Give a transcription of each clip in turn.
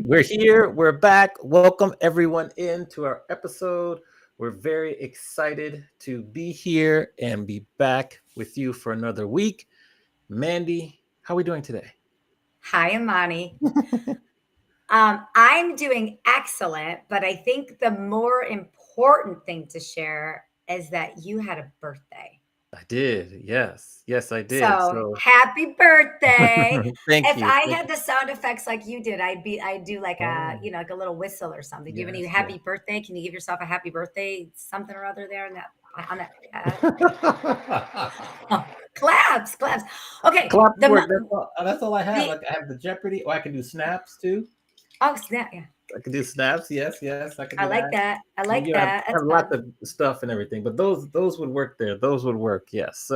We're here. We're back. Welcome everyone into our episode. We're very excited to be here and be back with you for another week. Mandy, how are we doing today? Hi, Imani. I'm doing excellent, but I think the more important thing to share is that you had a birthday. I did. Yes. Yes, I did. So So happy birthday. thank If you. I Thank had the sound effects like you did, I'd do like a, you. like a little whistle or something. Do you have any Yes, happy birthday? Can you give yourself a happy birthday, something or other there on that pad? yes. Oh, claps, claps. Okay. Clap The, work. mo- That's all I have. the, Like I have the Jeopardy. Oh, I can do snaps too. oh, snap. Yeah. I can do snaps. Yes, yes, I can I do like that. that. I And like you have, that. That's have lots fun. of stuff and everything, but those would work there. Those would work. Yes.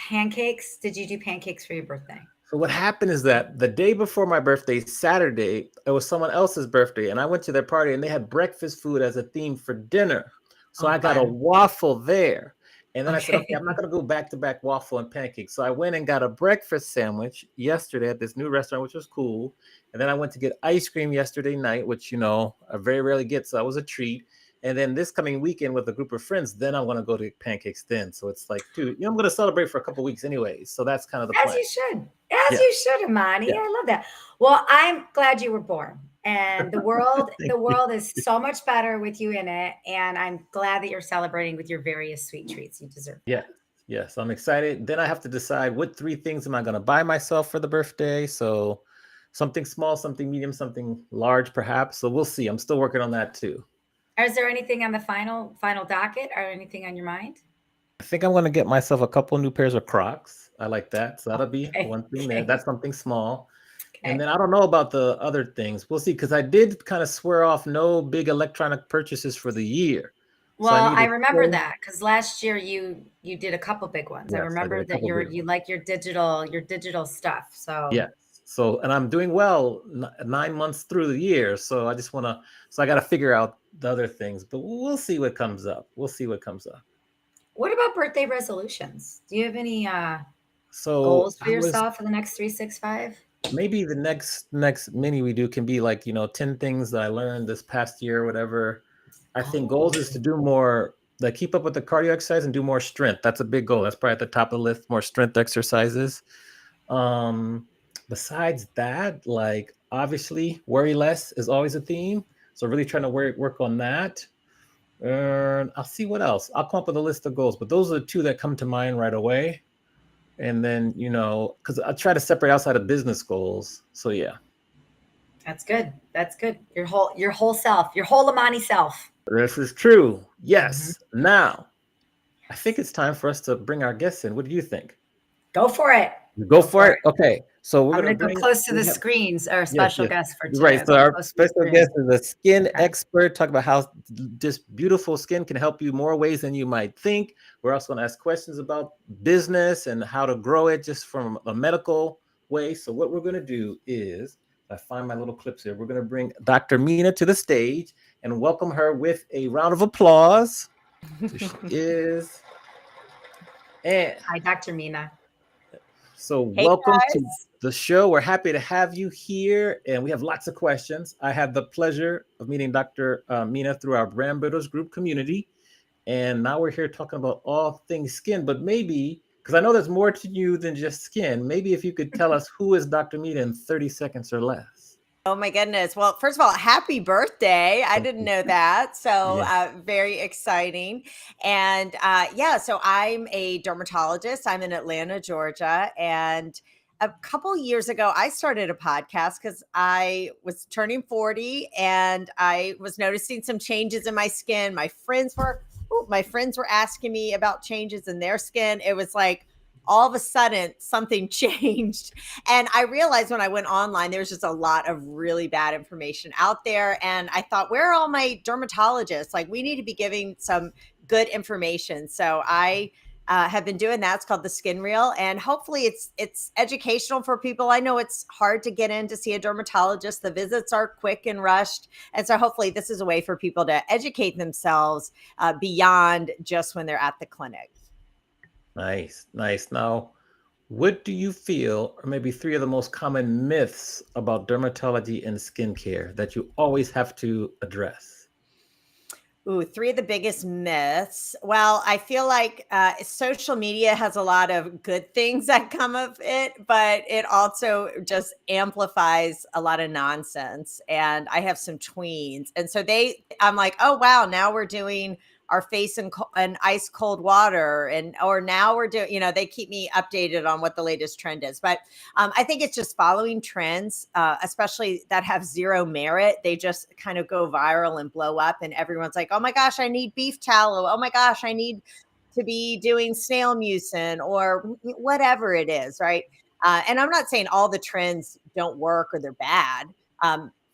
Pancakes. Did you do pancakes for your birthday? So what happened is that the day before my birthday, Saturday, it was someone else's birthday, and I went to their party, and they had breakfast food as a theme for dinner. So Oh, I got a fun. waffle there, and then I said, okay, I'm not Okay. gonna go back to back waffle and pancakes. So I went and got a breakfast sandwich yesterday at this new restaurant, which was cool. And then I went to get ice cream yesterday night, which I very rarely get, so that was a treat. And then this coming weekend with a group of friends, then I'm gonna go to pancakes then. So it's like, dude, I'm gonna celebrate for a couple weeks anyways. So that's kind of the As plan. you should. As Yeah, you should, Imani. yeah. I love that. Well, I'm glad you were born. And the world, Thank the you. world is so much better with you in it. And I'm glad that you're celebrating with your various sweet treats. You deserve Yes, that. yes, I'm excited. Then I have to decide what three things am I going to buy myself for the birthday. So something small, something medium, something large, perhaps. So we'll see. I'm still working on that too. Is there anything on the final docket or anything on your mind? I think I'm going to get myself a couple new pairs of Crocs. I like that. So that'll be Okay. one thing there. Okay. That's something small. And Okay. then I don't know about the other things. We'll see. Because I did kind of swear off no big electronic purchases for the year. So I Well, need I to remember stay. that because last year you did a couple big ones. I Yes, I did remember a that couple big you ones. like your digital stuff. So Yes. So, and I'm doing well 9 months through the year. So I just want to, so I got to figure out the other things, but we'll see what comes up. We'll see what comes up. what about birthday resolutions? Do you have any So goals for I was yourself for the next 365? maybe the next mini we do can be like, 10 things that I learned this past year or whatever. I think goals is Oh, to do more, like keep up with the cardio exercise and do more strength. That's a big goal. That's probably at the top of the list, more strength exercises. Um, Besides that, like obviously, worry less is always a theme. So really trying to work on that. I'll see what else. I'll come up with a list of goals, but those are the two that come to mind right away. And then because I try to separate outside of business goals. So yeah, that's good. That's good. Your whole self, your whole Amani self. this is true. Mhm. Yes. Now, I think Yes. it's time for us to bring our guests in. What do you think? Go for it. Go Go for for it. it. Okay. So we're I'm gonna gonna go bring close to we the have screens, our yes, special yes. guest for today. Right. I'll So go our close to the special guest screen. is a skin Okay. expert, talk about how this beautiful skin can help you more ways than you might think. We're also gonna ask questions about business and how to grow it just from a medical way. So what we're gonna do is I find my little clips here. We're gonna bring Dr. Mina to the stage and welcome her with a round of applause. So she is. And Hi, Dr. Mina. so, Hey welcome to guys. the show. We're happy to have you here, and we have lots of questions. I had the pleasure of meeting Dr. Mina through our Brand Builders Group community, and now we're here talking about all things skin. But maybe, because I know there's more to you than just skin, maybe if you could tell us who is Dr. Mina in 30 seconds or less. Oh my goodness. Well, first of all, happy birthday. I Thank didn't you. know that. So, Yes. very exciting. And yeah, so I'm a dermatologist. I'm in Atlanta, Georgia. And a couple years ago, I started a podcast because I was turning 40 and I was noticing some changes in my skin. My friends were asking me about changes in their skin. It was like all of a sudden something changed. And I realized when I went online, there was just a lot of really bad information out there. And I thought, where are all my dermatologists? Like, we need to be giving some good information. So I have been doing that. It's called the Skin Reel, and hopefully, it's educational for people. I know it's hard to get in to see a dermatologist. The visits are quick and rushed, and so hopefully, this is a way for people to educate themselves beyond just when they're at the clinic. Nice, nice. Now, what do you feel are maybe three of the most common myths about dermatology and skincare that you always have to address? Ooh, three of the biggest myths. Well, I feel like social media has a lot of good things that come of it, but it also just amplifies a lot of nonsense. And I have some tweens. And so I'm like, oh, wow, now we're doing our face in ice cold water. Or now we're doing, they keep me updated on what the latest trend is. But I think it's just following trends, especially that have zero merit. They just kind of go viral and blow up, and everyone's like, "Oh my gosh, I need beef tallow. Oh my gosh, I need to be doing snail mucin or whatever it is, right?" And I'm not saying all the trends don't work or they're bad.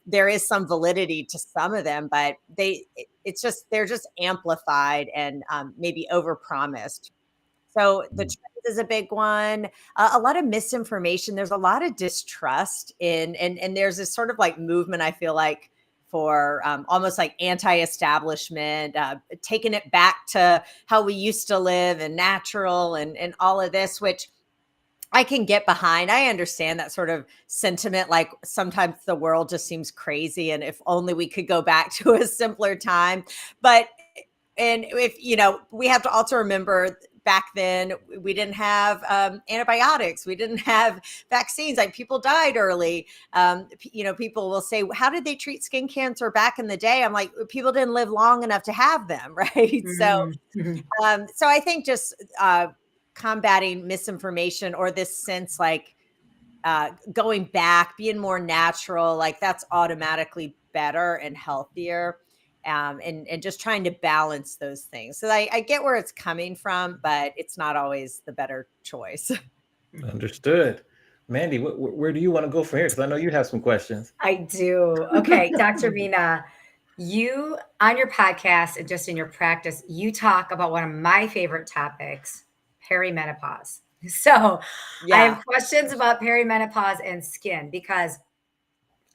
There is some validity to some of them, but it's just they're just amplified and maybe overpromised. So the Mm. trends is a big one. A lot of misinformation. There's a lot of distrust and there's this sort of like movement. I feel like for almost like anti-establishment, taking it back to how we used to live and natural and all of this, which I can get behind. I understand that sort of sentiment. Like sometimes the world just seems crazy, and if only we could go back to a simpler time. But and if we have to also remember back then we didn't have antibiotics, we didn't have vaccines, like people died early. People will say, how did they treat skin cancer back in the day? I'm like, people didn't live long enough to have them. Right. So Mhm. I think just combating misinformation or this sense like going back, being more natural, like that's automatically better and healthier. And just trying to balance those things. So I get where it's coming from, but it's not always the better choice. Understood. Mandy, where do you want to go from here? Because I know you have some questions. I do. Okay, Dr. Mina, you on your podcast and just in your practice, you talk about one of my favorite topics, perimenopause. So I have Yeah. questions about perimenopause and skin because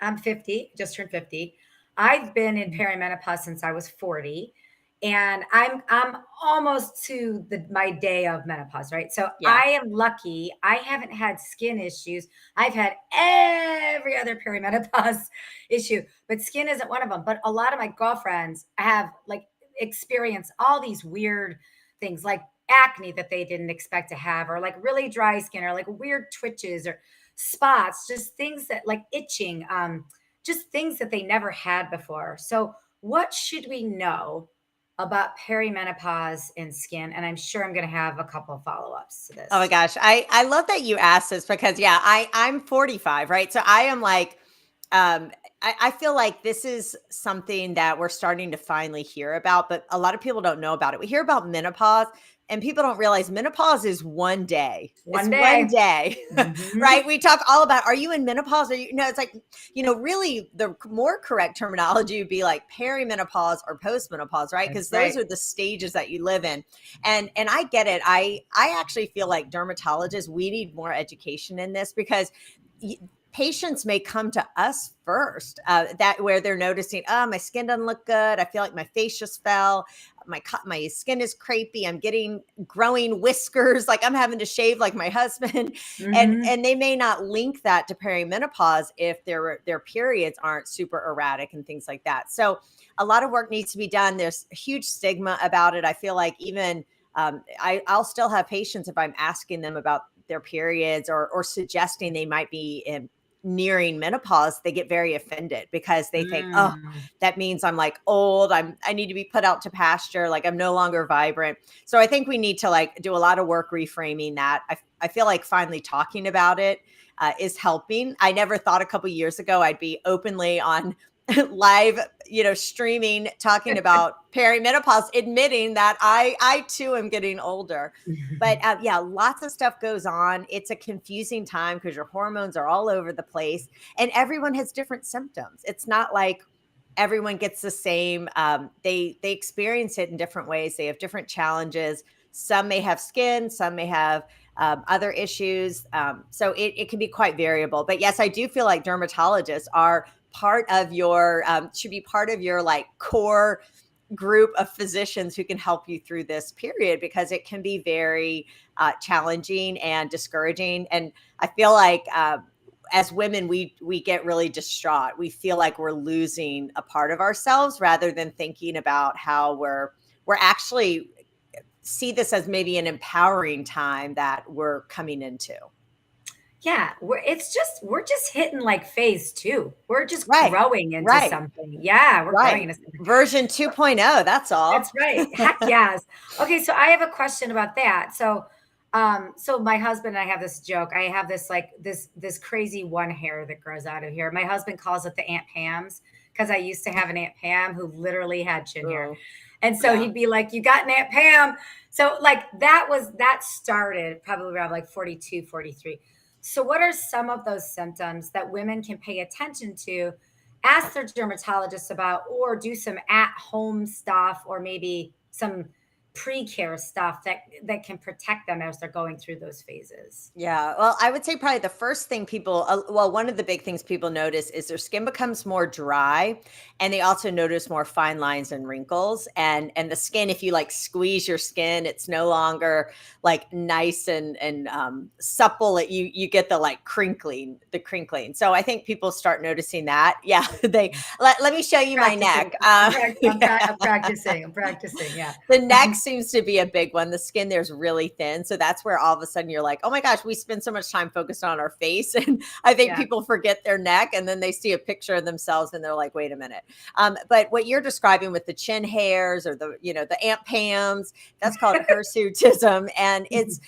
I'm 50, just turned 50. I've been in perimenopause since I was 40, and I'm almost to my day of menopause, right? So Yeah. I am lucky. I haven't had skin issues. I've had every other perimenopause issue, but skin isn't one of them. But a lot of my girlfriends have like experienced all these weird things like acne that they didn't expect to have, or like really dry skin, or like weird twitches, or spots, just things that like itching, just things that they never had before. So, what should we know about perimenopause and skin? And I'm sure I'm going to have a couple of follow ups to Oh my this. gosh. I love that you asked this because yeah, I'm 45, right? So I am like um I feel like this is something that we're starting to finally hear about, but a lot of people don't know about it. We hear about menopause And people don't realize menopause is one day. It's One one day. day, right? We talk all about, are you in menopause? Are you, no, it's like, really the more correct terminology would be like perimenopause or postmenopause, right? Because That's those right. are the stages that you live in. And I get it. I actually feel like dermatologists, we need more education in this, because patients may come to us first, that where they're noticing, oh, my skin doesn't look good. I feel like my face just fell. My skin is crepey. I'm getting growing whiskers. Like I'm having to shave like my husband. and Mm-hmm. and they may not link that to perimenopause if their periods aren't super erratic and things like that. So a lot of work needs to be done. There's a huge stigma about it. I feel like even I'll still have patients, if I'm asking them about their periods or suggesting they might be nearing menopause, they get very offended because they think, oh, Mm. that means I'm like old. I need to be put out to pasture. Like I'm no longer vibrant. So I think we need to like do a lot of work reframing that. I feel like finally talking about it is helping. I never thought a couple years ago I'd be openly on live, streaming, talking about perimenopause, admitting that I too am getting older. But yeah, lots of stuff goes on. It's a confusing time because your hormones are all over the place and everyone has different symptoms. It's not like everyone gets the same. They experience it in different ways. They have different challenges. Some may have skin, some may have other issues. So it can be quite variable. But yes, I do feel like dermatologists are part of your should be part of your like core group of physicians who can help you through this period, because it can be very challenging and discouraging. And I feel like as women, we get really distraught. We feel like we're losing a part of ourselves rather than thinking about how we're actually see this as maybe an empowering time that we're coming into. Yeah, we're just hitting like phase two. We're just Right, growing into right, something. Yeah, we're growing right. into something. Version 2.0, that's all. That's right. Heck yes. Okay, so I have a question about that. So my husband and I have this joke. I have this like this crazy one hair that grows out of here. My husband calls it the Aunt Pam's because I used to have an Aunt Pam who literally had chin hair. Oh, And so yeah. he'd be like, "You got an Aunt Pam." So like that started probably around like 42, 43. So what are some of those symptoms that women can pay attention to, ask their dermatologist about, or do some at home stuff, or maybe some pre-care stuff that can protect them as they're going through those phases? Yeah. Well, I would say probably the first thing people, one of the big things people notice is their skin becomes more dry, and they also notice more fine lines and wrinkles. And the skin, if you like squeeze your skin, it's no longer like nice and supple. You get the like crinkling. So I think people start noticing that. Yeah. Let me show you my Practicing. neck. I'm practicing. I'm practicing. Yeah. The neck seems to be a big one. The skin there's really thin. So that's where all of a sudden you're like, oh my gosh, we spend so much time focused on our face. And I think Yeah. people forget their neck, and then they see a picture of themselves and they're like, wait a minute. But what you're describing with the chin hairs or the Aunt Pam's, that's called hirsutism. And it's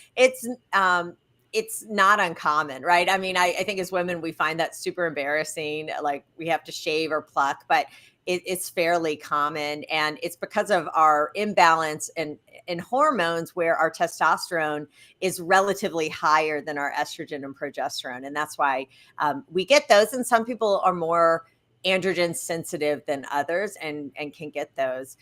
not uncommon, right? I mean, I think as women, we find that super embarrassing. Like we have to shave or pluck, but it's fairly common, and it's because of our imbalance in hormones, where our testosterone is relatively higher than our estrogen and progesterone, and that's why we get those. And some people are more androgen sensitive than others, and can get those.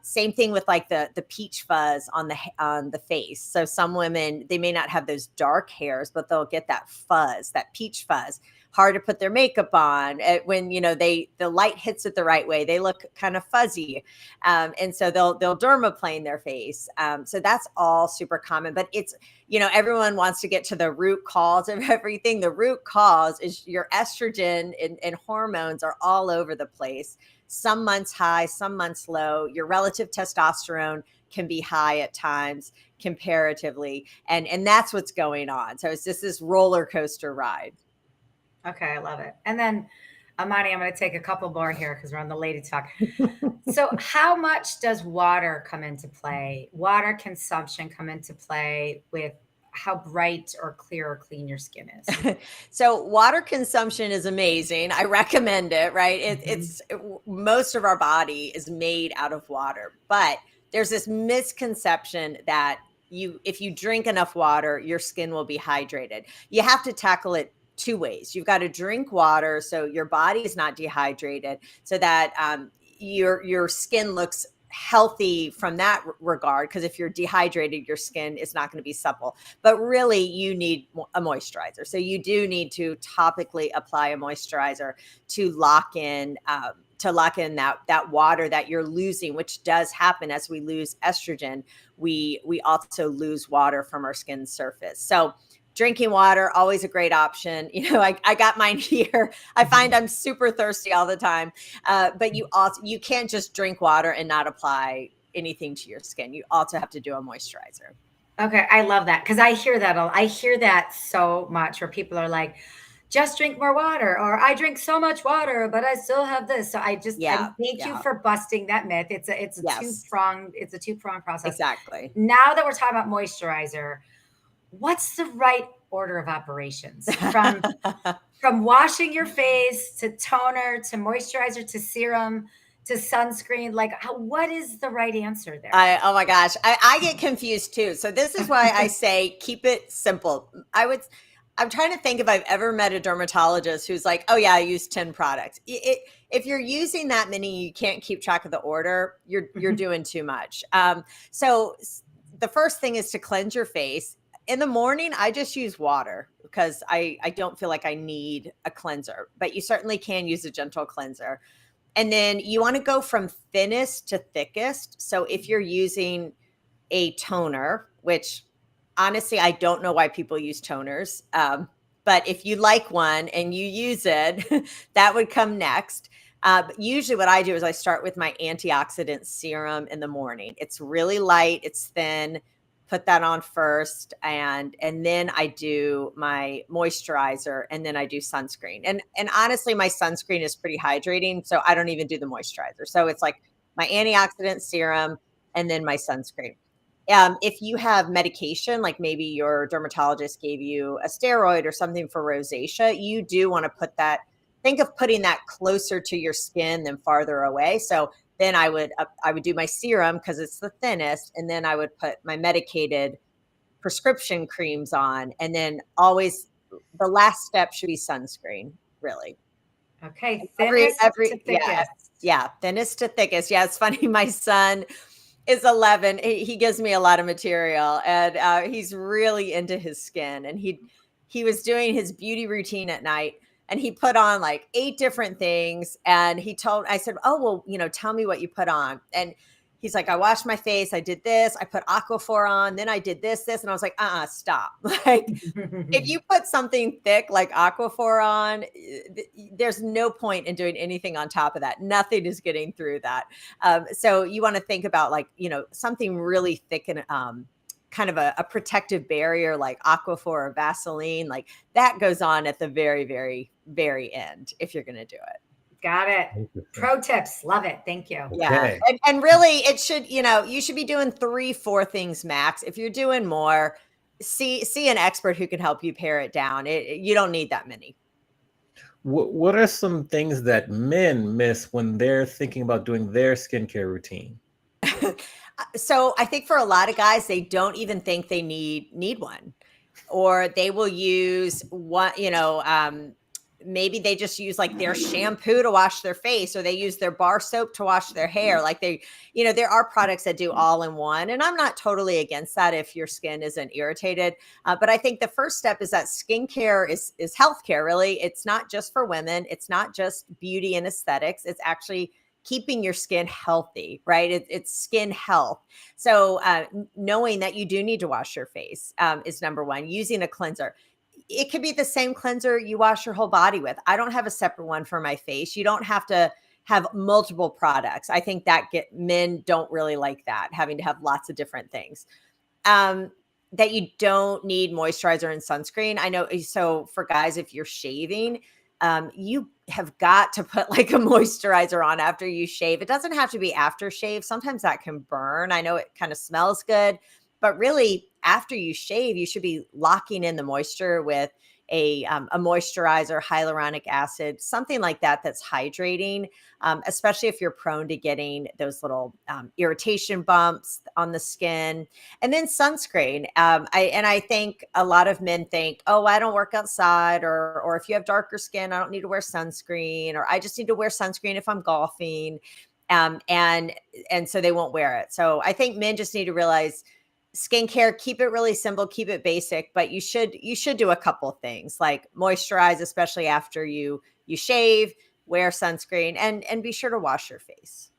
Same thing with like the peach fuzz on the face. So some women, they may not have those dark hairs, but they'll get that fuzz, that peach fuzz. Hard to put their makeup on. When the light hits it the right way, they look kind of fuzzy, and so they'll dermaplane their face. So that's all super common. But it's everyone wants to get to the root cause of everything. The root cause is your estrogen and hormones are all over the place. Some months high, some months low. Your relative testosterone can be high at times comparatively, and that's what's going on. So it's just this roller coaster ride. Okay, I love it. And then, Amani, I'm going to take a couple more here because we're on the lady talk. So, how much does water come into play? Water consumption come into play with how bright or clear or clean your skin is? So water consumption is amazing. I recommend it, right? Mhm. It's most of our body is made out of water, but there's this misconception that if you drink enough water, your skin will be hydrated. You have to tackle it two ways. You've got to drink water so your body is not dehydrated, so that your skin looks healthy from that regard. Because if you're dehydrated, your skin is not going to be supple. But really, you need a moisturizer. So you do need to topically apply a moisturizer to lock in. That water that you're losing, which does happen as we lose estrogen. We also lose water from our skin surface. So drinking water, always a great option. I got mine here. I find I'm super thirsty all the time. But you can't just drink water and not apply anything to your skin. You also have to do a moisturizer. Okay, I love that because I hear that so much where people are like, just drink more water, or I drink so much water, but I still have this. So I Yeah. thank you Yeah. for busting that myth. Yes. It's a two-pronged process. Exactly. Now that we're talking about moisturizer, what's the right order of operations from washing your face to toner to moisturizer to serum to sunscreen? Like, what is the right answer there? Oh my gosh, I get confused too. So this is why I say keep it simple. I'm trying to think if I've ever met a dermatologist who's like, oh yeah, I use 10 products. If you're using that many, you can't keep track of the order. You're doing too much. So the first thing is to cleanse your face. In the morning, I just use water because I don't feel like I need a cleanser, but you certainly can use a gentle cleanser. And then you want to go from thinnest to thickest. So if you're using a toner, which honestly, I don't know why people use toners. But if you like one and you use it, that would come next. But usually what I do is I start with my antioxidant serum in the morning. It's really light, it's thin. Put that on first, and then I do my moisturizer, and then I do sunscreen. And honestly, my sunscreen is pretty hydrating, so I don't even do the moisturizer. So it's like my antioxidant serum and then my sunscreen. If you have medication, like maybe your dermatologist gave you a steroid or something for rosacea, you do want to think of putting that closer to your skin than farther away. So then I would do my serum because it's the thinnest, and then I would put my medicated prescription creams on, and then always the last step should be sunscreen, really. Okay, Every thinnest to every thickest. yeah, thinnest to thickest. Yeah, it's funny. My son is 11. He gives me a lot of material, and he's really into his skin. And he was doing his beauty routine at night, and he put on like 8 different things. And I said, oh well, tell me what you put on. And he's like, I washed my face, I did this, I put Aquaphor on, then I did this, and I was like, stop. Like, if you put something thick like Aquaphor on, there's no point in doing anything on top of that. Nothing is getting through that. So you want to think about something really thick and kind of a protective barrier like Aquaphor or Vaseline. Like that goes on at the very, very, very end if you're going to do it. Got it. Pro tips. Love it. Thank you. Yeah. Okay. And really it should, you should be doing 3-4 things max. If you're doing more, see an expert who can help you pare it down. You don't need that many. What are some things that men miss when they're thinking about doing their skincare routine? So I think for a lot of guys, they don't even think they need one, or they will use one, maybe they just use like their shampoo to wash their face, or they use their bar soap to wash their hair. Like there are products that do all in one. And I'm not totally against that if your skin isn't irritated. But I think the first step is that skincare is healthcare, really. It's not just for women. It's not just beauty and aesthetics. It's actually keeping your skin healthy, right? It's skin health. So knowing that you do need to wash your face is number one. Using a cleanser. It could be the same cleanser you wash your whole body with. I don't have a separate one for my face. You don't have to have multiple products. I think that men don't really like that, having to have lots of different things. That you don't need moisturizer and sunscreen. I know. So for guys, if you're shaving, you have got to put like a moisturizer on after you shave. It doesn't have to be after shave. Sometimes that can burn. I know it kind of smells good, but really after you shave, you should be locking in the moisture with a moisturizer, hyaluronic acid, something like that that's hydrating, especially if you're prone to getting those little irritation bumps on the skin. And then sunscreen. I think a lot of men think, oh, I don't work outside, or if you have darker skin, I don't need to wear sunscreen, or I just need to wear sunscreen if I'm golfing. Um, and and so they won't wear it. So I think men just need to realize skincare, keep it really simple, keep it basic, but you should do a couple of things like moisturize, especially after you shave, wear sunscreen, and be sure to wash your face.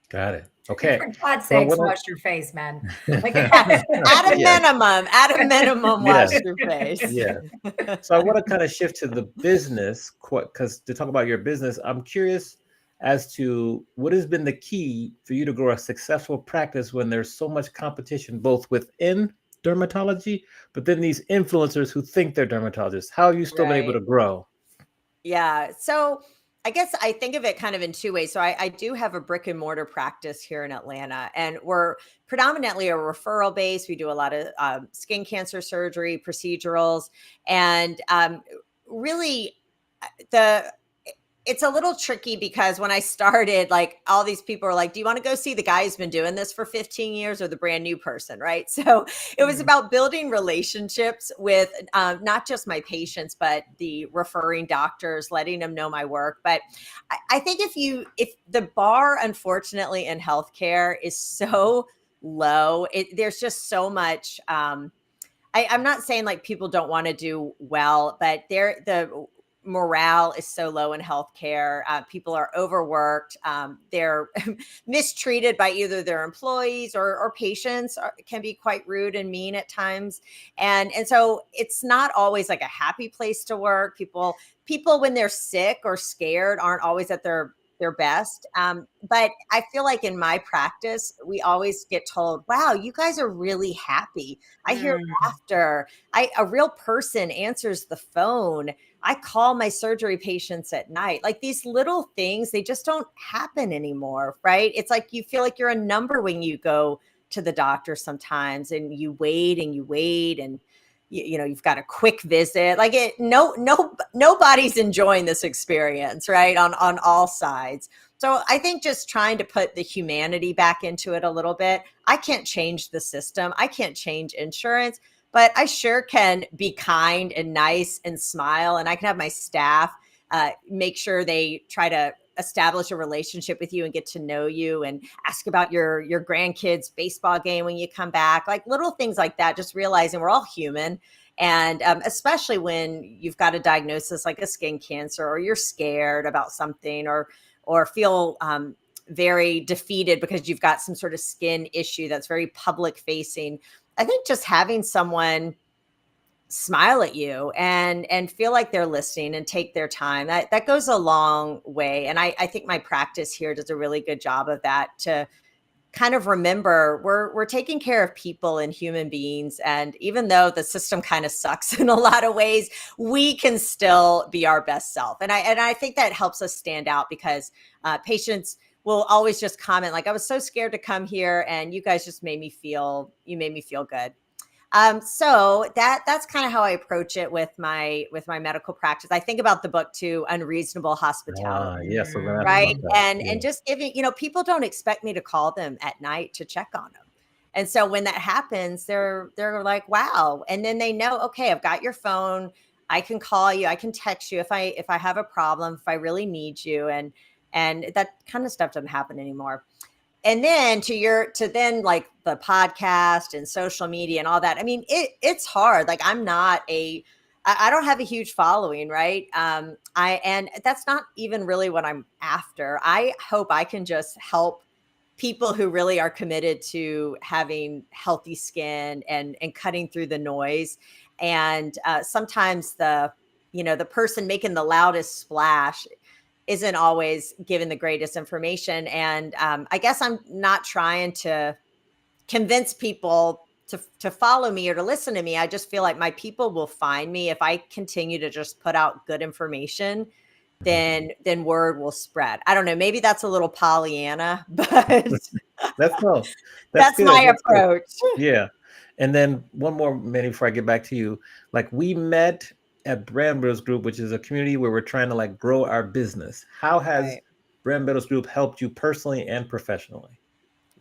Got it. And Okay. for God's Well, sakes, what wash your face, man. Like, Yes, yes, at a minimum, yeah, wash your face. yeah. So I want to kind of shift to the business because to talk about your business, I'm curious as to what has been the key for you to grow a successful practice when there's so much competition, both within dermatology, but then these influencers who think they're dermatologists. How have you still been able Right. to grow? Yeah. So I guess I think of it kind of in two ways. So I do have a brick and mortar practice here in Atlanta, and we're predominantly a referral base. We do a lot of skin cancer surgery, procedurals, and really the it's a little tricky because when I started, like all these people are like, do you want to go see the guy who's been doing this for 15 years or the brand new person? Right. So it was mm, about building relationships with not just my patients, but the referring doctors, letting them know my work. But I think if the bar, unfortunately, in healthcare is so low, there's just so much. I'm not saying like people don't want to do well, but the morale is so low in healthcare. People are overworked. They're mistreated by either their employees or patients can be quite rude and mean at times. And so it's not always like a happy place to work. People when they're sick or scared aren't always at their best. But I feel like in my practice, we always get told, wow, you guys are really happy. I hear mm. laughter. A real person answers the phone. I call my surgery patients at night. Like these little things, they just don't happen anymore, right? It's like you feel like you're a number when you go to the doctor sometimes, and you wait and you wait, and you've got a quick visit. Like nobody's enjoying this experience, right? On all sides. So I think just trying to put the humanity back into it a little bit. I can't change the system. I can't change insurance, but I sure can be kind and nice and smile. And I can have my staff make sure they try to establish a relationship with you and get to know you and ask about your grandkids' baseball game when you come back. Like little things like that, just realizing we're all human. And especially when you've got a diagnosis like a skin cancer, or you're scared about something, or feel very defeated because you've got some sort of skin issue that's very public facing. I think just having someone smile at you and feel like they're listening and take their time, that goes a long way. And I think my practice here does a really good job of that, to kind of remember we're taking care of people and human beings. And even though the system kind of sucks in a lot of ways, we can still be our best self. And I think that helps us stand out, because patients will always just comment like, I was so scared to come here, and you guys just made me feel good. So that's kind of how I approach it with my medical practice. I think about the book too, Unreasonable Ah, Hospitality, yes, we're gonna have to right? talk about it. And Yeah. just giving, people don't expect me to call them at night to check on them. And so when that happens, they're like, wow. And then they know, okay, I've got your phone. I can call you, I can text you if I have a problem, if I really need you. And that kind of stuff doesn't happen anymore. And then to then like the podcast and social media and all that. I mean, it's hard. Like I don't have a huge following, right? And that's not even really what I'm after. I hope I can just help people who really are committed to having healthy skin and cutting through the noise. And sometimes the person making the loudest splash isn't always given the greatest information. And I guess I'm not trying to convince people to follow me or to listen to me. I just feel like my people will find me if I continue to just put out good information. Mhm. Then word will spread. I don't know. Maybe that's a little Pollyanna, but That's no, that's that's good. my That's good. approach. Yeah. And then one more minute before I get back to you. Like we met at Brand Builders Group, which is a community where we're trying to like grow our business. How has Right. Brand Builders Group helped you personally and professionally?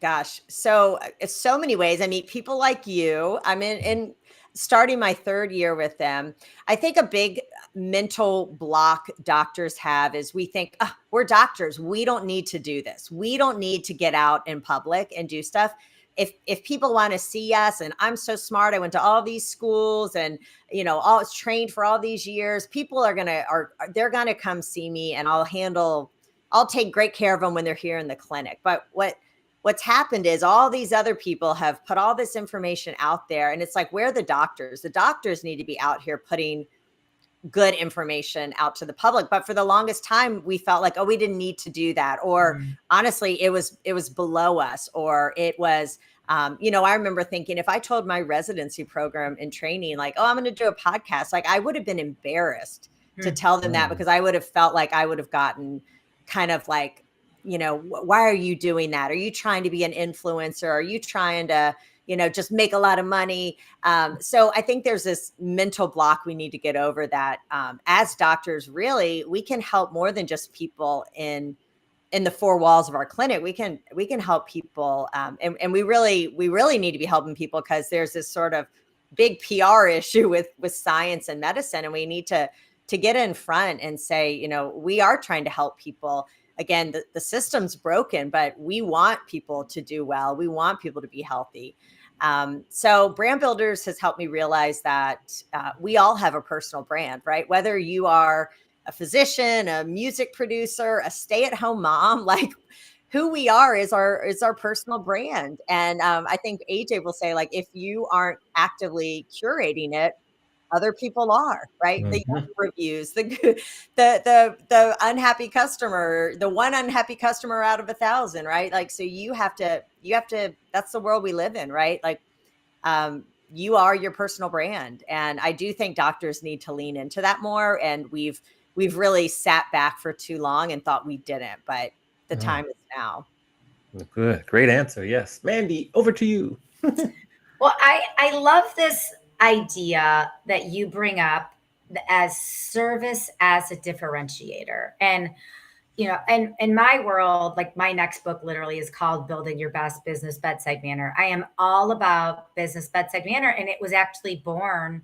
Gosh, so so many ways. I meet people like you. I'm in starting my third year with them. I think a big mental block doctors have is we think, "Ah, we're doctors. We don't need to do this. We don't need to get out in public and do stuff. If people want to see us, and I'm so smart, I went to all these schools and all trained for all these years. People they're gonna come see me, and I'll take great care of them when they're here in the clinic. But what's happened is all these other people have put all this information out there, and it's like, we're the doctors. The doctors need to be out here putting good information out to the public. But for the longest time, we felt like, oh, we didn't need to do that. Or Mm. honestly, it was below us, or it was, I remember thinking, if I told my residency program in training, like, oh, I'm going to do a podcast, like I would have been embarrassed to Mm. tell them that, Mm, because I would have felt like I would have gotten kind of like, why are you doing that? Are you trying to be an influencer? Are you trying to, just make a lot of money? So I think there's this mental block we need to get over, that as doctors, really, we can help more than just people in the four walls of our clinic. We can help people, and we really need to be helping people, because there's this sort of big PR issue with science and medicine, and we need to get in front and say, we are trying to help people. Again, the system's broken, but we want people to do well. We want people to be healthy. So Brand Builders has helped me realize that we all have a personal brand, right? Whether you are a physician, a music producer, a stay-at-home mom, like, who we are is our personal brand. And I think AJ will say, like, if you aren't actively curating it, other people are, right? The mhm, reviews, the unhappy customer, the one unhappy customer out of 1,000, right? Like, so you have to. That's the world we live in, right? Like, you are your personal brand, and I do think doctors need to lean into that more. And we've really sat back for too long and thought we didn't, but the mm. time is now. Good. Great answer. Yes. Mandy, over to you. Well, I love this idea that you bring up as service as a differentiator. And and in my world, like my next book literally is called Building Your Best Business Bedside Manner. I am all about business bedside manner. And it was actually born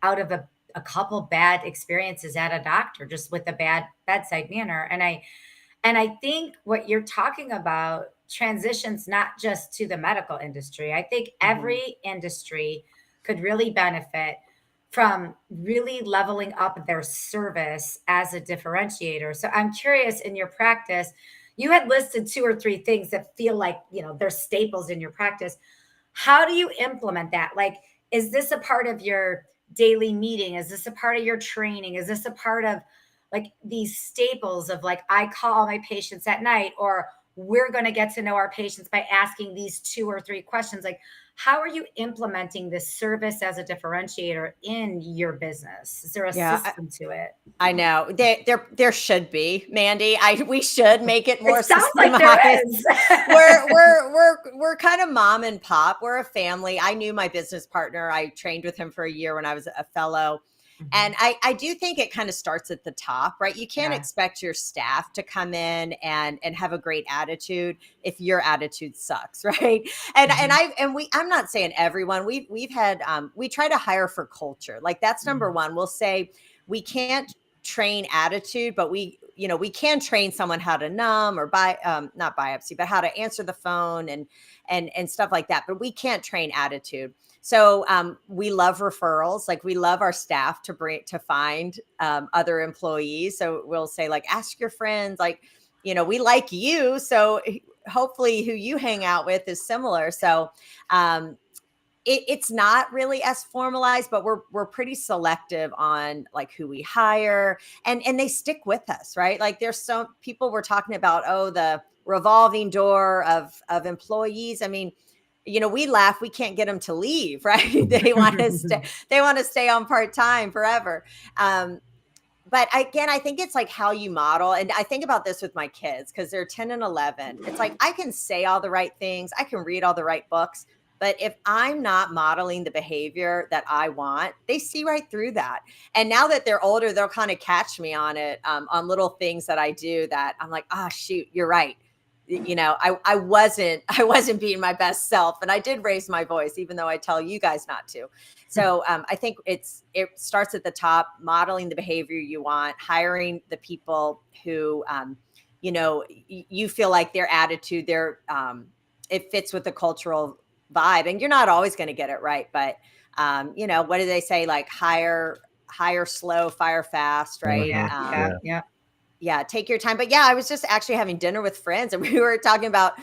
out of a couple bad experiences at a doctor, just with a bad bedside manner. And I think what you're talking about transitions not just to the medical industry. I think Mhm. every industry could really benefit from really leveling up their service as a differentiator. So I'm curious, in your practice, you had listed two or three things that feel like, they're staples in your practice. How do you implement that? Like, is this a part of your daily meeting? Is this a part of your training? Is this a part of like these staples of like, I call my patients at night, or we're going to get to know our patients by asking these two or three questions? Like, how are you implementing this service as a differentiator in your business? Is there a Yeah, system to it? I know. There should be, Mandy. We should make it more It sounds like there systemized. is. We're kind of mom and pop. We're a family. I knew my business partner. I trained with him for a year when I was a fellow. And Mhm. I do think it kind of starts at the top, right? You can't Yeah. expect your staff to come in and have a great attitude if your attitude sucks, right? Mhm. I'm not saying everyone. We've had we try to hire for culture. Like, that's number Mhm. one. We'll say we can't train attitude, but we can train someone how to numb, or not biopsy, but how to answer the phone, and stuff like that. But we can't train attitude. So we love referrals. Like, we love our staff to find other employees. So we'll say, like, ask your friends, like, we like you, so hopefully who you hang out with is similar. So um, it's not really as formalized, but we're pretty selective on, like, who we hire, and they stick with us, right? Like, there's some people we're talking about, oh, the revolving door of employees. I mean, we laugh, we can't get them to leave, right? They want to stay on part-time forever. um but again, I think it's like how you model. And I think about this with my kids, because they're 10 and 11. It's like, I can say all the right things, I can read all the right books, But if I'm not modeling the behavior that I want, they see right through that. And now that they're older, they'll kind of catch me on it, on little things that I do that I'm like, oh shoot, you're right. I wasn't I wasn't being my best self, and I did raise my voice, even though I tell you guys not to. So I think it starts at the top, modeling the behavior you want, hiring the people who you feel like their attitude, it fits with the cultural vibe. And you're not always going to get it right, but what do they say? Like hire slow, fire fast, right? Hmm. Yeah, yeah, Yeah. yeah. Yeah, take your time. But yeah, I was just actually having dinner with friends, and we were talking about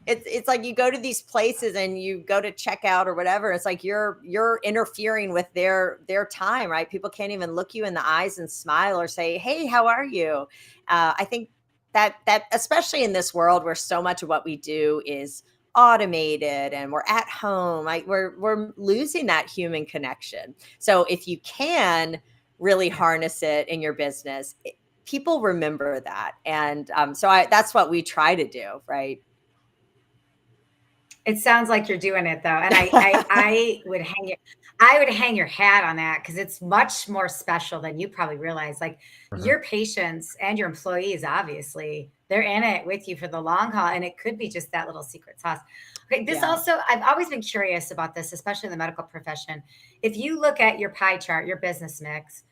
it's like you go to these places and you go to check out or whatever. It's like you're interfering with their time, right? People can't even look you in the eyes and smile or say, "Hey, how are you?" I think that especially in this world where so much of what we do is automated and we're at home, we're losing that human connection. So if you can really harness it in your business, people remember that. And that's what we try to do, right? It sounds like you're doing it though, and I would hang your hat on that because it's much more special than you probably realize. Like Hmm. your patients and your employees, obviously, they're in it with you for the long haul, and it could be just that little secret sauce. Okay, this Yeah. also, I've always been curious about this, especially in the medical profession. If you look at your pie chart, your business mix,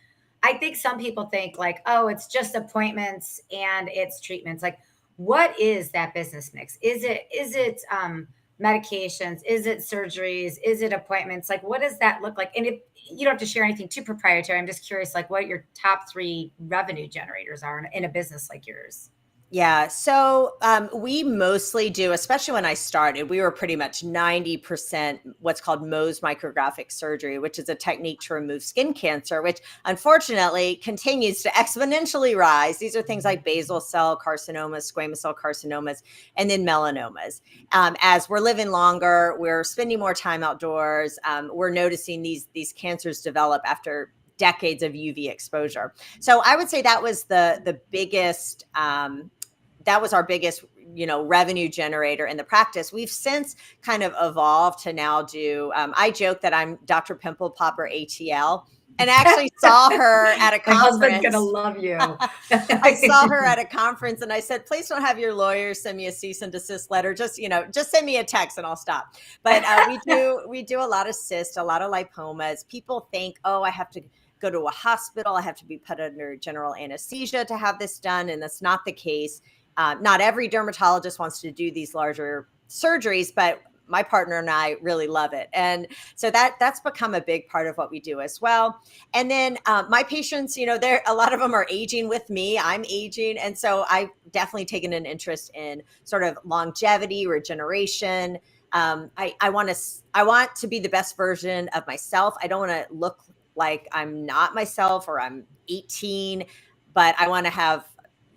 I think some people think like, oh, it's just appointments and it's treatments. Like, what is that business mix? Is it medications? Is it surgeries? Is it appointments? Like, what does that look like? And if you don't have to share anything too proprietary, I'm just curious, like, what your top three revenue generators are in a business like yours. Yeah. So we mostly do, especially when I started, we were pretty much 90% what's called Mohs micrographic surgery, which is a technique to remove skin cancer, which unfortunately continues to exponentially rise. These are things like basal cell carcinomas, squamous cell carcinomas, and then melanomas. As we're living longer, we're spending more time outdoors. We're noticing these cancers develop after decades of UV exposure. So I would say that was the biggest. That was our biggest revenue generator in the practice. We've since kind of evolved to now do I joke that I'm Dr. Pimple Popper ATL, and actually saw her at a My husband's gonna conference. love you. I saw her at a conference and I said, please don't have your lawyer send me a cease and desist letter. Just send me a text and I'll stop. But we do a lot of cysts, a lot of lipomas. People think, oh, I have to go to a hospital. I have to be put under general anesthesia to have this done. And that's not the case. Not every dermatologist wants to do these larger surgeries, but my partner and I really love it. And so that's become a big part of what we do as well. And then my patients, there a lot of them are aging with me. I'm aging, and so I've definitely taken an interest in sort of longevity, regeneration. I want to be the best version of myself. I don't want to look like I'm not myself or I'm 18, but I want to have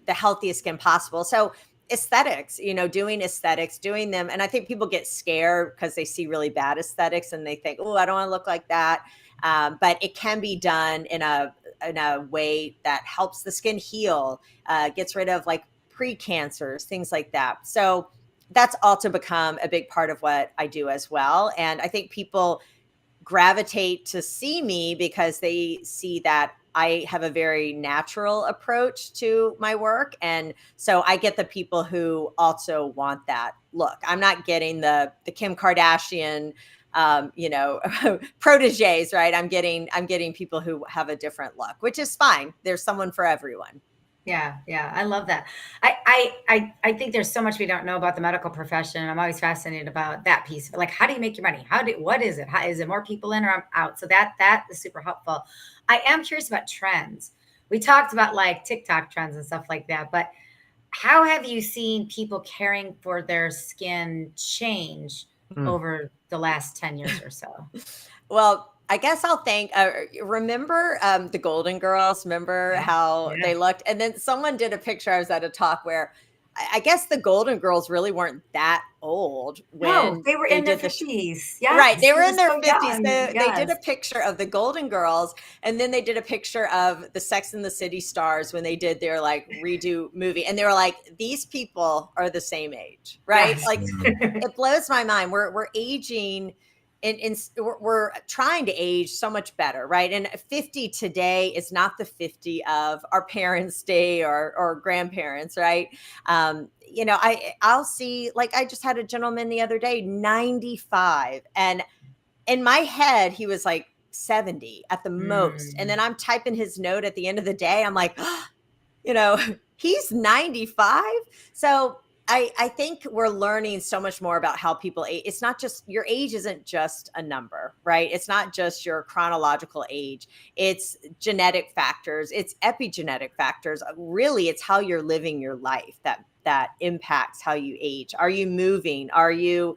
the healthiest skin possible. So aesthetics, doing aesthetics, doing them. And I think people get scared because they see really bad aesthetics and they think, oh, I don't want to look like that. But it can be done in a way that helps the skin heal, gets rid of like pre-cancers, things like that. So that's also become a big part of what I do as well. And I think people gravitate to see me because they see that I have a very natural approach to my work. And so I get the people who also want that look. I'm not getting the Kim Kardashian proteges, right? I'm getting people who have a different look, which is fine. There's someone for everyone. Yeah, yeah, I love that. I think there's so much we don't know about the medical profession. I'm always fascinated about that piece of it. Like, how do you make your money? What is it? How is it more people in or out? So that is super helpful. I am curious about trends. We talked about like TikTok trends and stuff like that, but how have you seen people caring for their skin change Mm. over the last 10 years or so? Well, I guess I'll thank. Remember the Golden Girls? Remember Yeah, how yeah. they looked? And then someone did a picture. I was at a talk where I guess the Golden Girls really weren't that old No, when they were they in their did the 50s. right. Yes, They they were were in their so 50s. young. So they did Yes. a picture of the Golden Girls, and then they did a picture of the Sex and the City stars when they did their like redo movie. And they were like, these people are the same age, right? Yes. Like Mm. it blows my mind. We're aging and we're trying to age so much better, right? And 50 today is not the 50 of our parents' day or grandparents, right? I'll see, like, I just had a gentleman the other day, 95, and in my head he was like 70 at the most, and then Mm. I'm typing his note at the end of the day, I'm like, you know, he's 95. So I think we're learning so much more about how people age. It's not just your age isn't just a number, right? It's not just your chronological age. It's genetic factors. It's epigenetic factors. Really, it's how you're living your life that impacts how you age. Are you moving? Are you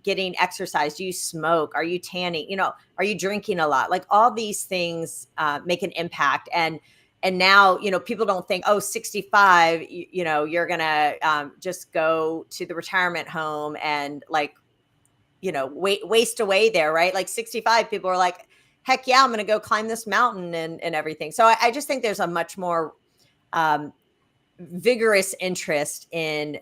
getting exercise? Do you smoke? Are you tanning? Are you drinking a lot? Like all these things make an impact. And now, people don't think, oh, 65, you're going to just go to the retirement home and like, waste away there, right? Like 65, people are like, heck yeah, I'm going to go climb this mountain and everything. So I just think there's a much more um, vigorous interest in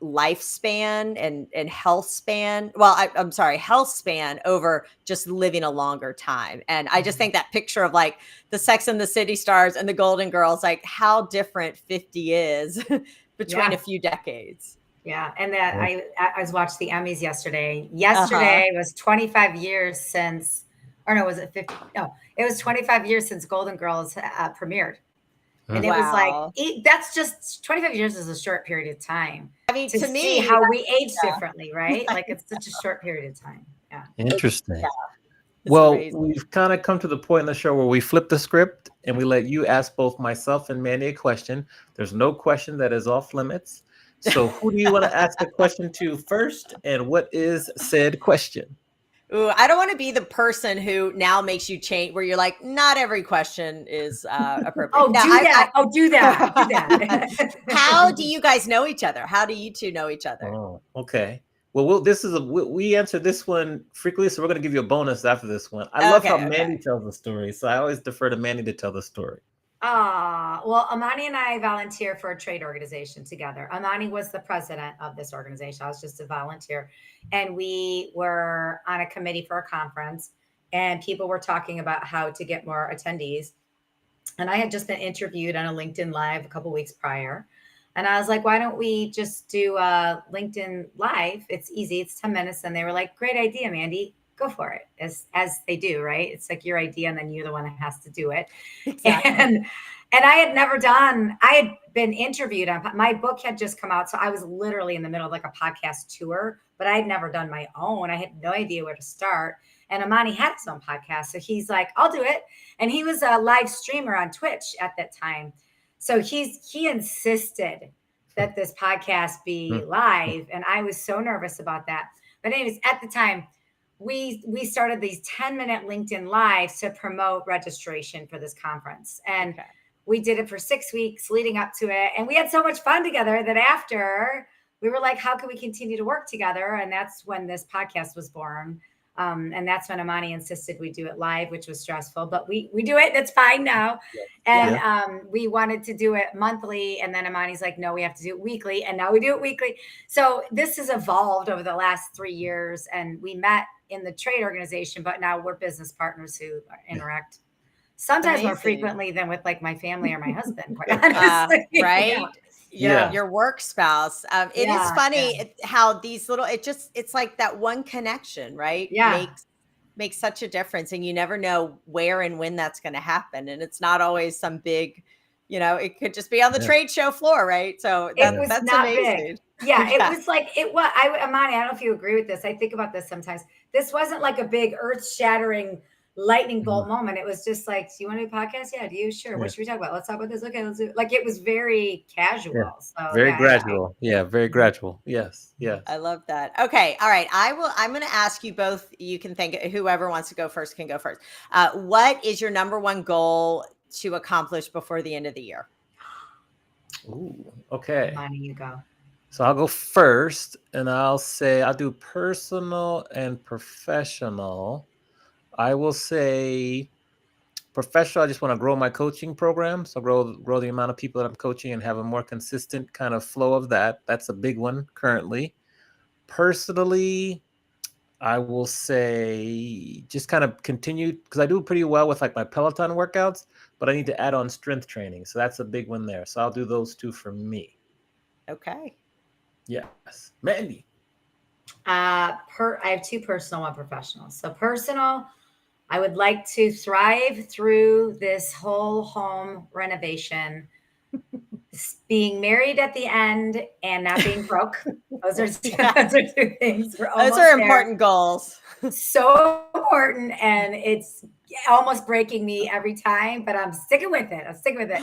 lifespan and health span. Well, I'm sorry, health span over just living a longer time. And I just think that picture of like the Sex and the City stars and the Golden Girls, like how different 50 is between a Yeah. few decades. Yeah. And that Yeah. I was watched the Emmys yesterday. Uh-huh. Yesterday was 25 years since, or no, was it 50? No, it was 25 years since Golden Girls premiered. And Mm. it was like, Wow. that's just 25 years is a short period of time I mean, to to see me, how we age that's differently, right? Like it's such a short period of time. Yeah. yeah, Interesting. it's Well, amazing. we've kind of come to the point in the show where we flip the script and we let you ask both myself and Mandy a question. There's no question that is off limits. So, who do you want to ask a question to first, and what is said question? Ooh, I don't want to be the person who now makes you change, where you're like, not every question is appropriate. Oh, Yeah, do that. Oh, do that. Do I how do that. you guys know each other? How do you two know each other? Oh, okay. Well, this is we answer this one frequently, so we're going to give you a bonus after this one. I love how Okay, okay. Mandy tells the story, so I always defer to Mandy to tell the story. Well, Amani and I volunteer for a trade organization together. Amani was the president of this organization. I was just a volunteer. And we were on a committee for a conference, and people were talking about how to get more attendees. And I had just been interviewed on a LinkedIn Live a couple weeks prior. And I was like, why don't we just do a LinkedIn Live? It's easy, it's 10 minutes. And they were like, great idea, Mandy. Go for it. As they do, right? It's like your idea, and then you're the one that has to do it. Exactly. And I had never done, I had been interviewed on, my book had just come out. So I was literally in the middle of like a podcast tour, but I had never done my own. I had no idea where to start. And Amani had his own podcast. So he's like, I'll do it. And he was a live streamer on Twitch at that time. So he insisted that this podcast be live. And I was so nervous about that. But anyways, at the time, we started these 10-minute LinkedIn lives to promote registration for this conference. And Okay. we did it for 6 weeks leading up to it. And we had so much fun together that after we were like, how can we continue to work together? And that's when this podcast was born. And that's when Amani insisted we do it live, which was stressful, but we do it. That's fine now. And Yeah. Yeah. we wanted to do it monthly. And then Amani's like, no, we have to do it weekly. And now we do it weekly. So this has evolved over the last 3 years. And we met in the trade organization, but now we're business partners who Yeah. interact sometimes more Amazing. frequently than with like my family or my husband, quite honestly. Yeah. Right? Your Yeah. Yeah. your work spouse. It is Yeah. Yeah. funny how these little it's like that one connection, right? Yeah. Makes such a difference, and you never know where and when that's going to happen, and it's not always some big, it could just be on the Yeah. trade show floor, right? So It Yeah. was that's not big. amazing. Yeah, it Yeah. was like it was. Amani, I don't know if you agree with this. I think about this sometimes. This wasn't like a big earth-shattering lightning Mhm. bolt moment. It was just like, "Do you want to do a podcast? Yeah. Do you? Sure. Yeah. What should we talk about? Let's talk about this. Okay, let's do it." Like it was very Yeah. casual. So Very yeah, gradual. Yeah. Very gradual. Yes. I Yes. love that. Okay. All right. I'm going to ask you both. You can think, whoever wants to go first can go first. What is your number one goal to accomplish before the end of the year? Ooh, okay. Money, you go. So I'll go first, and I'll say I'll do personal and professional. I will say professional. I just want to grow my coaching program, so grow the amount of people that I'm coaching and have a more consistent kind of flow of that. That's a big one currently. Personally, I will say just kind of continue because I do pretty well with like my Peloton workouts, but I need to add on strength training. So that's a big one there. So I'll do those two for me. Okay. Yes. Mandy. I have two personal, one professional. So personal, I would like to thrive through this whole home renovation, being married at the end and not being broke. Those are two, Yeah. those are two things. We're Those almost are there. important goals. So important, and it's almost breaking me every time, but I'm sticking with it. I'm sticking with it.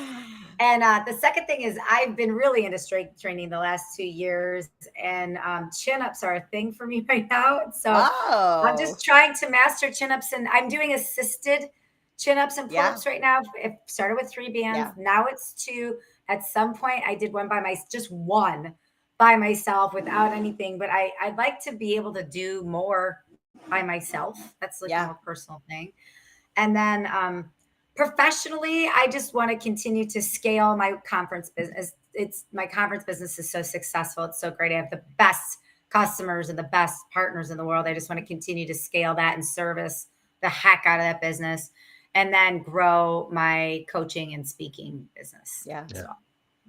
And the second thing is I've been really into strength training the last 2 years, and chin ups are a thing for me right now. So I'm just Oh, trying to master chin ups, and I'm doing assisted chin ups and pull yeah. ups right now. It started with 3 bands, Yeah. now it's two. At some point, I did one by my just one by myself without anything, but I'd like to be able to do more by myself. That's like more Yeah. personal thing. And then professionally, I just want to continue to scale my conference business. It's my conference business is so successful. It's so great. I have the best customers and the best partners in the world. I just want to continue to scale that and service the heck out of that business, and then grow my coaching and speaking business Yeah. as Yeah. well.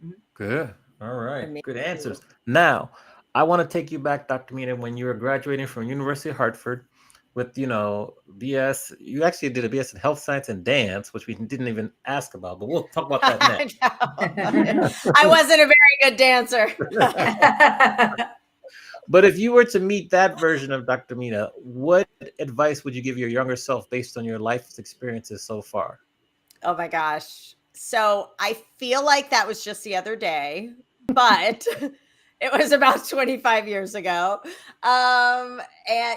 Mhm. Good. All right. Good Amazing. answers. Now, I want to take you back, Dr. Mina, when you were graduating from University of Hartford with, BS. You actually did a BS in health science and dance, which we didn't even ask about, but we'll talk about that next. I know. I wasn't a very good dancer. But if you were to meet that version of Dr. Mina, what advice would you give your younger self based on your life's experiences so far? Oh my gosh. So I feel like that was just the other day, but it was about 25 years ago. And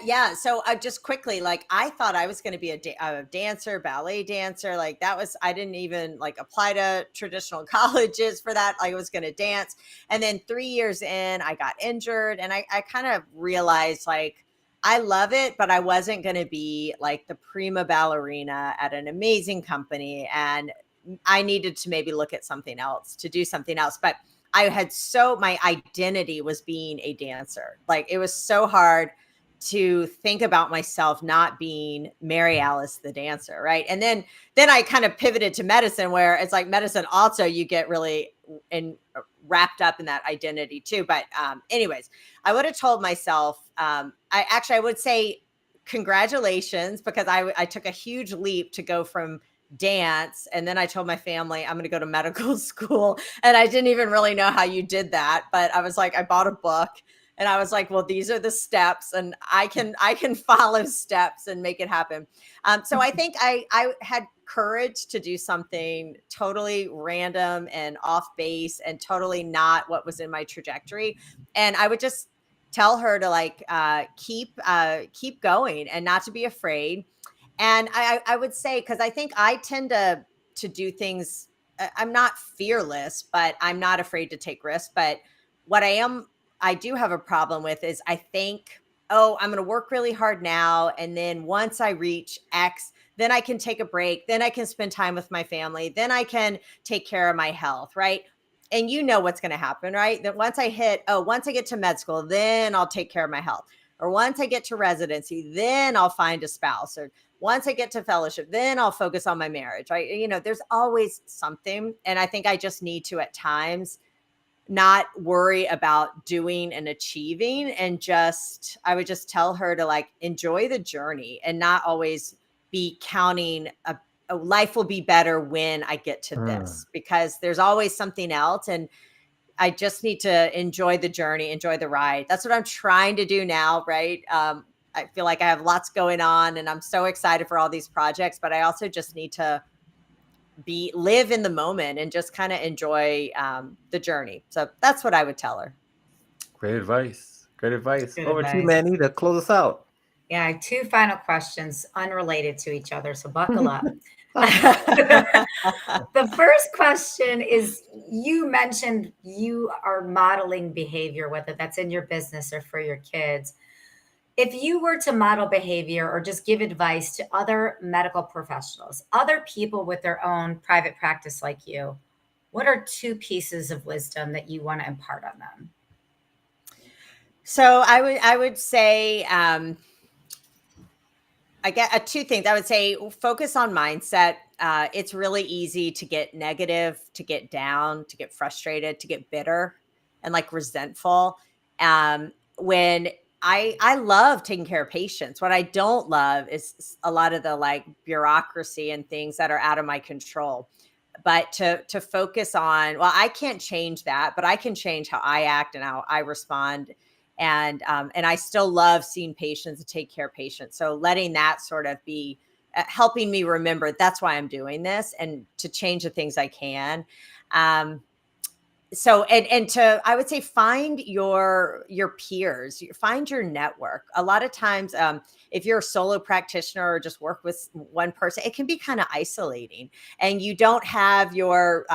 yeah, so I just quickly, like, I thought I was going to be a dancer, ballet dancer. Like, that was, I didn't even like apply to traditional colleges for that. I was going to dance. And then 3 years in, I got injured and I kind of realized like, I love it, but I wasn't going to be like the prima ballerina at an amazing company. And I needed to maybe look at something else to do something else. But my identity was being a dancer. Like it was so hard to think about myself not being Mary Alice the dancer, right? And then I kind of pivoted to medicine where it's like medicine also you get really in wrapped up in that identity too. But anyways, I would have told myself, I would say congratulations because I took a huge leap to go from dance. And then I told my family I'm going to go to medical school. And I didn't even really know how you did that. But I was like, I bought a book and I was like, well, these are the steps and I can follow steps and make it happen. So I think I had courage to do something totally random and off base and totally not what was in my trajectory. And I would just tell her to like keep going and not to be afraid. And I would say because I think I tend to do things. I'm not fearless, but I'm not afraid to take risks. But what I do have a problem with is I think, oh, I'm going to work really hard now, and then once I reach X, then I can take a break. Then I can spend time with my family. Then I can take care of my health, right? And you know what's going to happen, right? That once I get to med school, then I'll take care of my health. Or once I get to residency, then I'll find a spouse. Or once I get to fellowship, then I'll focus on my marriage, right? There's always something. And I think I just need to at times not worry about doing and achieving and I would just tell her to like enjoy the journey and not always be counting a life will be better when I get to Mm, this because there's always something else and I just need to enjoy the journey, enjoy the ride. That's what I'm trying to do now, right? I feel like I have lots going on and I'm so excited for all these projects, but I also just need to live in the moment and just kind of enjoy the journey. So that's what I would tell her. great advice. Great advice. Good Over to you, advice. Manny, to close us out. Yeah, I have two final questions unrelated to each other, so buckle up. The first question is, you mentioned you are modeling behavior, whether that's in your business or for your kids. If you were to model behavior or just give advice to other medical professionals, other people with their own private practice like you, what are two pieces of wisdom that you want to impart on them? So I would say I get two things. I would say focus on mindset. It's really easy to get negative, to get down, to get frustrated, to get bitter and like resentful. When I love taking care of patients. What I don't love is a lot of the like bureaucracy and things that are out of my control. But to focus on, well, I can't change that, but I can change how I act and how I respond. And I still love seeing patients and take care of patients. So letting that sort of be helping me remember that's why I'm doing this and to change the things I can. Um, so and to I would say find your peers, find your network. A lot of times, if you're a solo practitioner or just work with one person, it can be kind of isolating, and you don't have your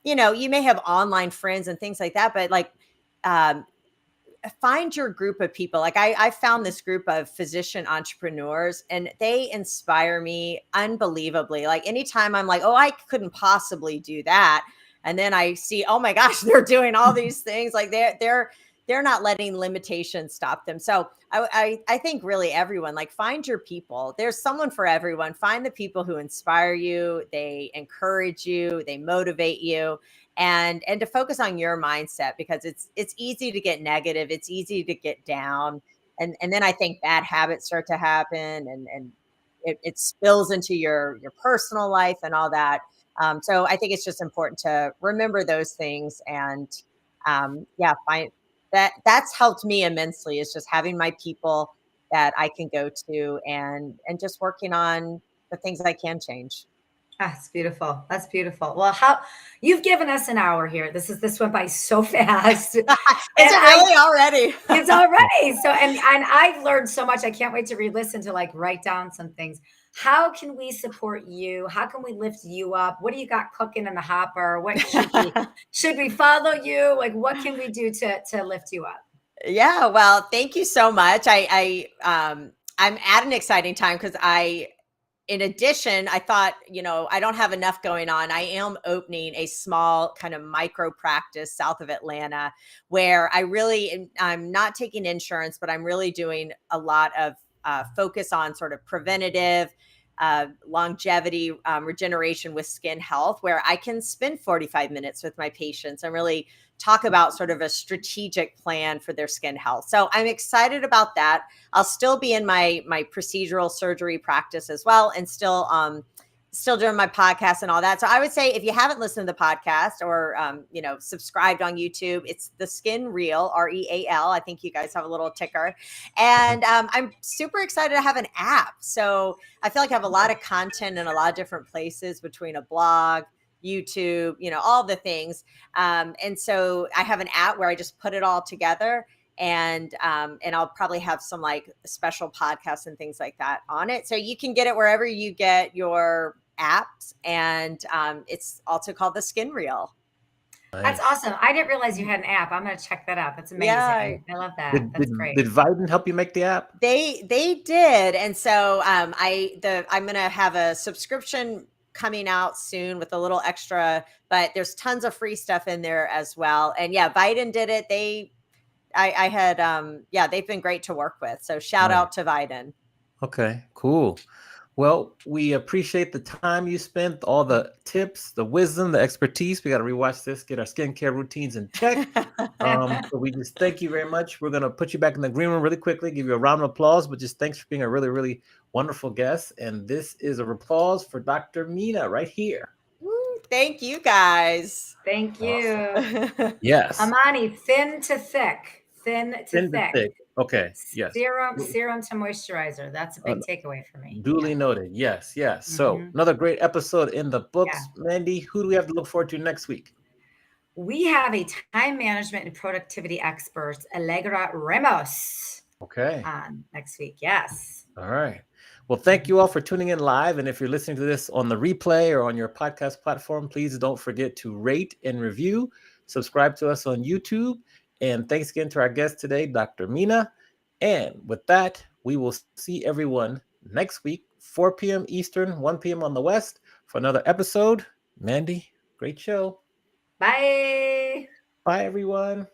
you may have online friends and things like that, but like um, find your group of people. Like I found this group of physician entrepreneurs and they inspire me unbelievably. Like anytime I'm like, oh, I couldn't possibly do that. And then I see, oh my gosh, they're doing all these things. Like they're not letting limitations stop them. So I think really everyone, like find your people. There's someone for everyone. Find the people who inspire you, they encourage you, they motivate you, and to focus on your mindset because it's easy to get negative, it's easy to get down, and then I think bad habits start to happen, and it spills into your personal life and all that. So I think it's just important to remember those things and yeah, find that's helped me immensely is just having my people that I can go to and just working on the things I can change. That's beautiful. That's beautiful. Well, how you've given us an hour here. This went by so fast. And Is it I really already? it's already so and I've learned so much. I can't wait to re-listen to like write down some things. How can we support you? How can we lift you up? What do you got cooking in the hopper? What should we follow you? Like what can we do to lift you up? Yeah, well, thank you so much. I'm at an exciting time because in addition, I thought, I don't have enough going on. I am opening a small kind of micro practice south of Atlanta where I'm not taking insurance, but I'm really doing a lot of focus on sort of preventative longevity, regeneration with skin health, where I can spend 45 minutes with my patients and really talk about sort of a strategic plan for their skin health. So I'm excited about that. I'll still be in my procedural surgery practice as well, and still doing my podcast and all that. So I would say if you haven't listened to the podcast or subscribed on YouTube, it's the Skin Real, REAL. I think you guys have a little ticker, and I'm super excited to have an app. So I feel like I have a lot of content in a lot of different places between a blog, YouTube, all the things. And so I have an app where I just put it all together, and I'll probably have some like special podcasts and things like that on it. So you can get it wherever you get your apps, and it's also called the Skin Reel. That's Nice. awesome. I didn't realize you had an app. I'm gonna check that out. That's Yeah, amazing. I love that. Did That's did great. did Viden help you make the app? they did, and so I'm gonna have a subscription coming out soon with a little extra, but there's tons of free stuff in there as well. And yeah, Biden did it. I had yeah, they've been great to work with. So shout Nice. out to Biden. Okay, cool. Well, we appreciate the time you spent, all the tips, the wisdom, the expertise. We got to rewatch this, get our skincare routines in check. So we just thank you very much. We're gonna put you back in the green room really quickly, give you a round of applause, but just thanks for being a really, really wonderful guest. And this is a applause for Dr. Mina right here. Woo, thank you guys. Thank Awesome. you. Yes. Amani, thin to thick. Thin to Thin to thick. thick. Okay. Yes. Serum to moisturizer. That's a Uh, big takeaway for me. Yeah. duly noted. Yes. Yes. So Hmm. another great episode in the Yeah. books. Mandy, who do we have to look forward to next week? We have a time management and productivity expert, Allegra Ramos, Okay. on next week. Yes. All right. Well, thank you all for tuning in live. And if you're listening to this on the replay or on your podcast platform, please don't forget to rate and review. Subscribe to us on YouTube. And thanks again to our guest today, Dr. Mina. And with that, we will see everyone next week, 4 p.m. Eastern, 1 p.m. on the West, for another episode. Mandy, great show. Bye. Bye, everyone.